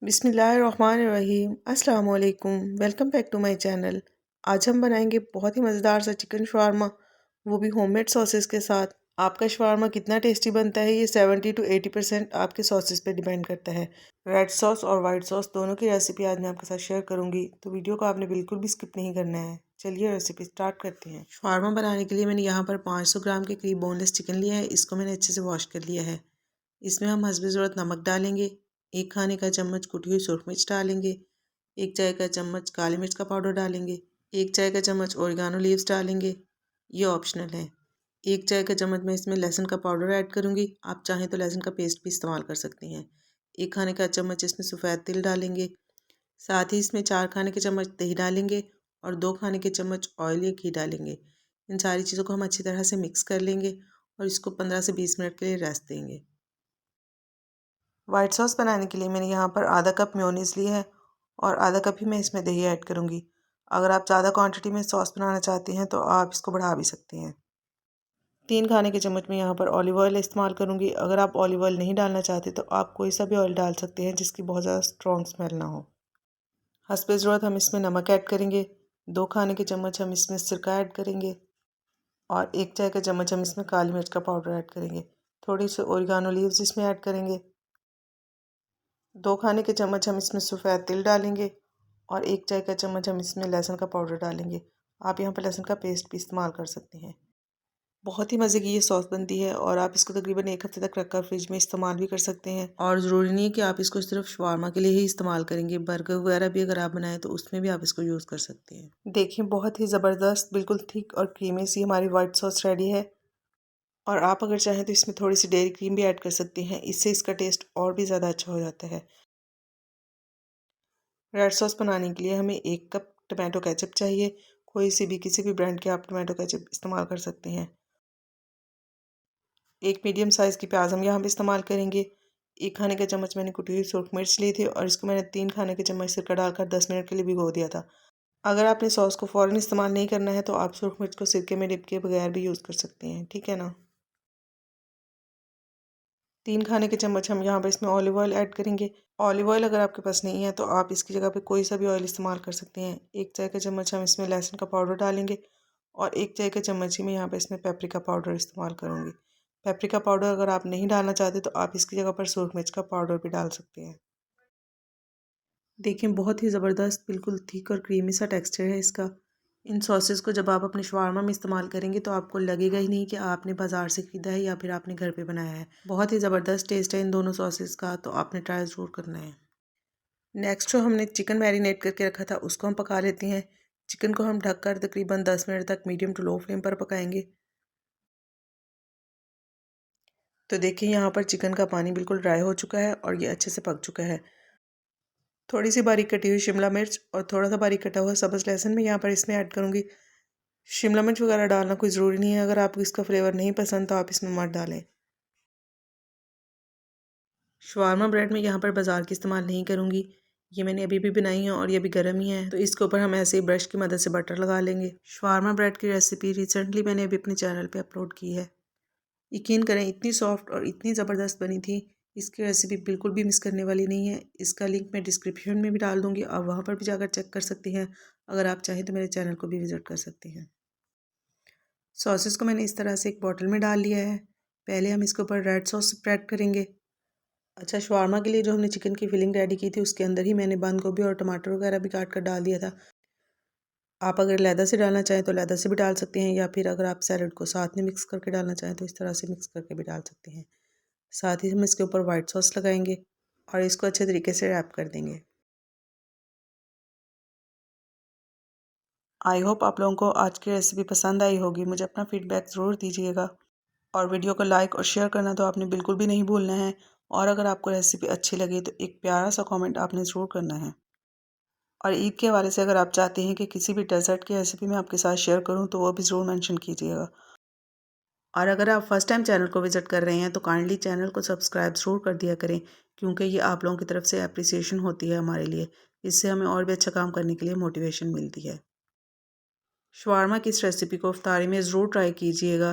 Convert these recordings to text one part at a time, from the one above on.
बिस्मिल्लाहिर्रहमानिर्रहीम अस्सलाम वालेकुम। Welcome back to my channel. आज हम बनाएंगे बहुत ही मज़ेदार सा चिकन शवारमा, वो भी होममेड सॉसेस के साथ। आपका शवारमा कितना टेस्टी बनता है ये 70 to 80% आपके सॉसेस पे डिपेंड करता है। रेड सॉस और वाइट सॉस दोनों की रेसिपी आज मैं आपके साथ शेयर करूंगी, तो वीडियो को आपने बिल्कुल भी स्किप नहीं करना है। चलिए रेसिपी स्टार्ट करते हैं। शवारमा बनाने के लिए मैंने यहाँ पर 500 ग्राम के करीब बोनलेस चिकन लिया है। इसको मैंने अच्छे से वॉश कर लिया है। इसमें हम हस्बे ज़रूरत नमक डालेंगे, 1 खाने का चम्मच कुटी हुई सुरख मिर्च डालेंगे, 1 चाय का चम्मच काली मिर्च का पाउडर डालेंगे, 1 चाय का चम्मच ओरिगानो लीव्स डालेंगे, ये ऑप्शनल है। 1 चाय का चम्मच मैं इसमें लहसुन का पाउडर ऐड करूँगी, आप चाहें तो लहसुन का पेस्ट भी इस्तेमाल कर सकती हैं। 1 खाने का चम्मच इसमें सफ़ेद तिल डालेंगे, साथ ही इसमें 4 खाने के चम्मच दही डालेंगे और 2 खाने के चम्मच ऑयल या घी डालेंगे। इन सारी चीज़ों को हम अच्छी तरह से मिक्स कर लेंगे और इसको 15 से 20 मिनट के लिए रेस्ट देंगे। वाइट सॉस बनाने के लिए मैंने यहाँ पर आधा कप मेयोनीज़ लिया है और आधा कप ही मैं इसमें दही ऐड करूँगी। अगर आप ज़्यादा क्वांटिटी में सॉस बनाना चाहती हैं तो आप इसको बढ़ा भी सकती हैं। 3 खाने के चम्मच में यहाँ पर ऑलिव ऑयल इस्तेमाल करूँगी। अगर आप ऑलिव ऑयल नहीं डालना चाहते तो आप कोई सा भी ऑयल डाल सकते हैं जिसकी बहुत ज़्यादा स्ट्रॉन्ग स्मेल ना हो। हस्बे ज़रूरत हम इसमें नमक ऐड करेंगे, 2 खाने के चम्मच हम इसमें सिरका ऐड करेंगे और 1 चाय का चम्मच हम इसमें काली मिर्च का पाउडर ऐड करेंगे। थोड़ी सी ओरिगानो लीव्स इसमें ऐड करेंगे। 2 खाने के चम्मच हम इसमें सफ़ेद तिल डालेंगे और 1 चाय का चम्मच हम इसमें लहसुन का पाउडर डालेंगे। आप यहाँ पर लहसुन का पेस्ट भी इस्तेमाल कर सकते हैं। बहुत ही मज़े की ये सॉस बनती है और आप इसको तकरीबन 1 हफ़्ते तक रखकर फ्रिज में इस्तेमाल भी कर सकते हैं। और ज़रूरी नहीं है कि आप इसको सिर्फ शवारमा के लिए ही इस्तेमाल करेंगे, बर्गर वगैरह भी अगर आप बनाएं तो उसमें भी आप इसको यूज़ कर सकते हैं। देखिए बहुत ही ज़बरदस्त बिल्कुल थिक और क्रीमी सी हमारी वाइट सॉस रेडी है। और आप अगर चाहें तो इसमें थोड़ी सी डेयरी क्रीम भी ऐड कर सकती हैं, इससे इसका टेस्ट और भी ज़्यादा अच्छा हो जाता है। रेड सॉस बनाने के लिए हमें 1 कप टमाटो केचप चाहिए। कोई सी भी किसी भी ब्रांड के आप टमाटो केचप इस्तेमाल कर सकते हैं। 1 मीडियम साइज़ की प्याज हम यहाँ पे इस्तेमाल करेंगे। 1 खाने का चम्मच मैंने कुटी हुई सुरख मिर्च ली थी और इसको मैंने 3 खाने के चम्मच सिरका डालकर 10 मिनट के लिए भिगो दिया था। अगर आपने सॉस को फ़ौरन इस्तेमाल नहीं करना है तो आप सुरख मिर्च को सिरके में डिप के बगैर भी यूज़ कर सकते हैं, ठीक है ना। 3 खाने के चम्मच हम यहाँ पर इसमें ऑलिव ऑयल ऐड करेंगे। ऑलिव ऑयल अगर आपके पास नहीं है तो आप इसकी जगह पे कोई सा भी ऑयल इस्तेमाल कर सकते हैं। 1 चाय का चम्मच हम इसमें लहसुन का पाउडर डालेंगे और 1 चाय का चम्मच ही मैं यहाँ पर इसमें पेपरिका पाउडर इस्तेमाल करूँगी। पेपरिका पाउडर अगर आप नहीं डालना चाहते तो आप इसकी जगह पर सूरख मिर्च का पाउडर भी डाल सकते हैं। देखिए बहुत ही ज़बरदस्त बिल्कुल थिक और क्रीमी सा टेक्सचर है इसका। इन सॉसेस को जब आप अपने शवारमा में इस्तेमाल करेंगे तो आपको लगेगा ही नहीं कि आपने बाज़ार से ख़रीदा है या फिर आपने घर पे बनाया है। बहुत ही ज़बरदस्त टेस्ट है इन दोनों सॉसेस का, तो आपने ट्राई ज़रूर करना है। नेक्स्ट जो हमने चिकन मैरिनेट करके रखा था उसको हम पका लेते हैं। चिकन को हम ढककर तकरीबन 10 मिनट तक मीडियम टू लो फ्लेम पर पकाएंगे। तो देखिए यहाँ पर चिकन का पानी बिल्कुल ड्राई हो चुका है और ये अच्छे से पक चुका है। थोड़ी सी बारीक कटी हुई शिमला मिर्च और थोड़ा सा बारीक कटा हुआ सब्ज़ लहसुन मैं यहाँ पर इसमें ऐड करूँगी। शिमला मिर्च वगैरह डालना कोई ज़रूरी नहीं है, अगर आपको इसका फ्लेवर नहीं पसंद तो आप इसमें मत डालें। शवारमा ब्रेड में यहाँ पर बाज़ार की इस्तेमाल नहीं करूँगी, ये मैंने अभी भी बनाई है और ये अभी गर्म ही है, तो इसके ऊपर हम ऐसे ही ब्रश की मदद से बटर लगा लेंगे। शवारमा ब्रेड की रेसिपी रिसेंटली मैंने अभी अपने चैनल पे अपलोड की है। यकीन करें इतनी सॉफ्ट और इतनी ज़बरदस्त बनी थी, इसकी रेसिपी बिल्कुल भी मिस करने वाली नहीं है। इसका लिंक मैं डिस्क्रिप्शन में भी डाल दूँगी, आप वहाँ पर भी जाकर चेक कर सकती हैं। अगर आप चाहें तो मेरे चैनल को भी विज़िट कर सकती हैं। सॉसेस को मैंने इस तरह से एक बॉटल में डाल लिया है। पहले हम इसके ऊपर रेड सॉस स्प्रेड करेंगे। अच्छा, शवारमा के लिए जो हमने चिकन की फिलिंग रेडी की थी उसके अंदर ही मैंने बंद गोभी और टमाटर वगैरह भी काट कर डाल दिया था। आप अगर लैदा से डालना चाहें तो लैदा से भी डाल सकते हैं या फिर अगर आप सैलड को साथ में मिक्स करके डालना चाहें तो इस तरह से मिक्स करके भी डाल सकते हैं। साथ ही हम इसके ऊपर वाइट सॉस लगाएंगे और इसको अच्छे तरीके से रैप कर देंगे। आई होप आप लोगों को आज की रेसिपी पसंद आई होगी। मुझे अपना फीडबैक ज़रूर दीजिएगा और वीडियो को लाइक और शेयर करना तो आपने बिल्कुल भी नहीं भूलना है। और अगर आपको रेसिपी अच्छी लगे तो एक प्यारा सा कमेंट आपने ज़रूर करना है। और ईद के हवाले से अगर आप चाहते हैं कि किसी भी डेजर्ट की रेसिपी मैं आपके साथ शेयर करूं तो वो भी ज़रूर मेंशन कीजिएगा। और अगर आप फर्स्ट टाइम चैनल को विज़िट कर रहे हैं तो काइंडली चैनल को सब्सक्राइब ज़रूर कर दिया करें, क्योंकि ये आप लोगों की तरफ से अप्रिसिएशन होती है हमारे लिए। इससे हमें और भी अच्छा काम करने के लिए मोटिवेशन मिलती है। शवारमा की इस रेसिपी को इफ्तारी में ज़रूर ट्राई कीजिएगा।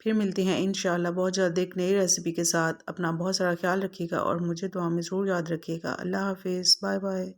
फिर मिलते हैं इंशाअल्लाह बहुत जल्द एक नई रेसिपी के साथ। अपना बहुत सारा ख्याल रखिएगा और मुझे दुआ में ज़रूर याद रखिएगा। अल्लाह हाफ़िज़, बाय बाय।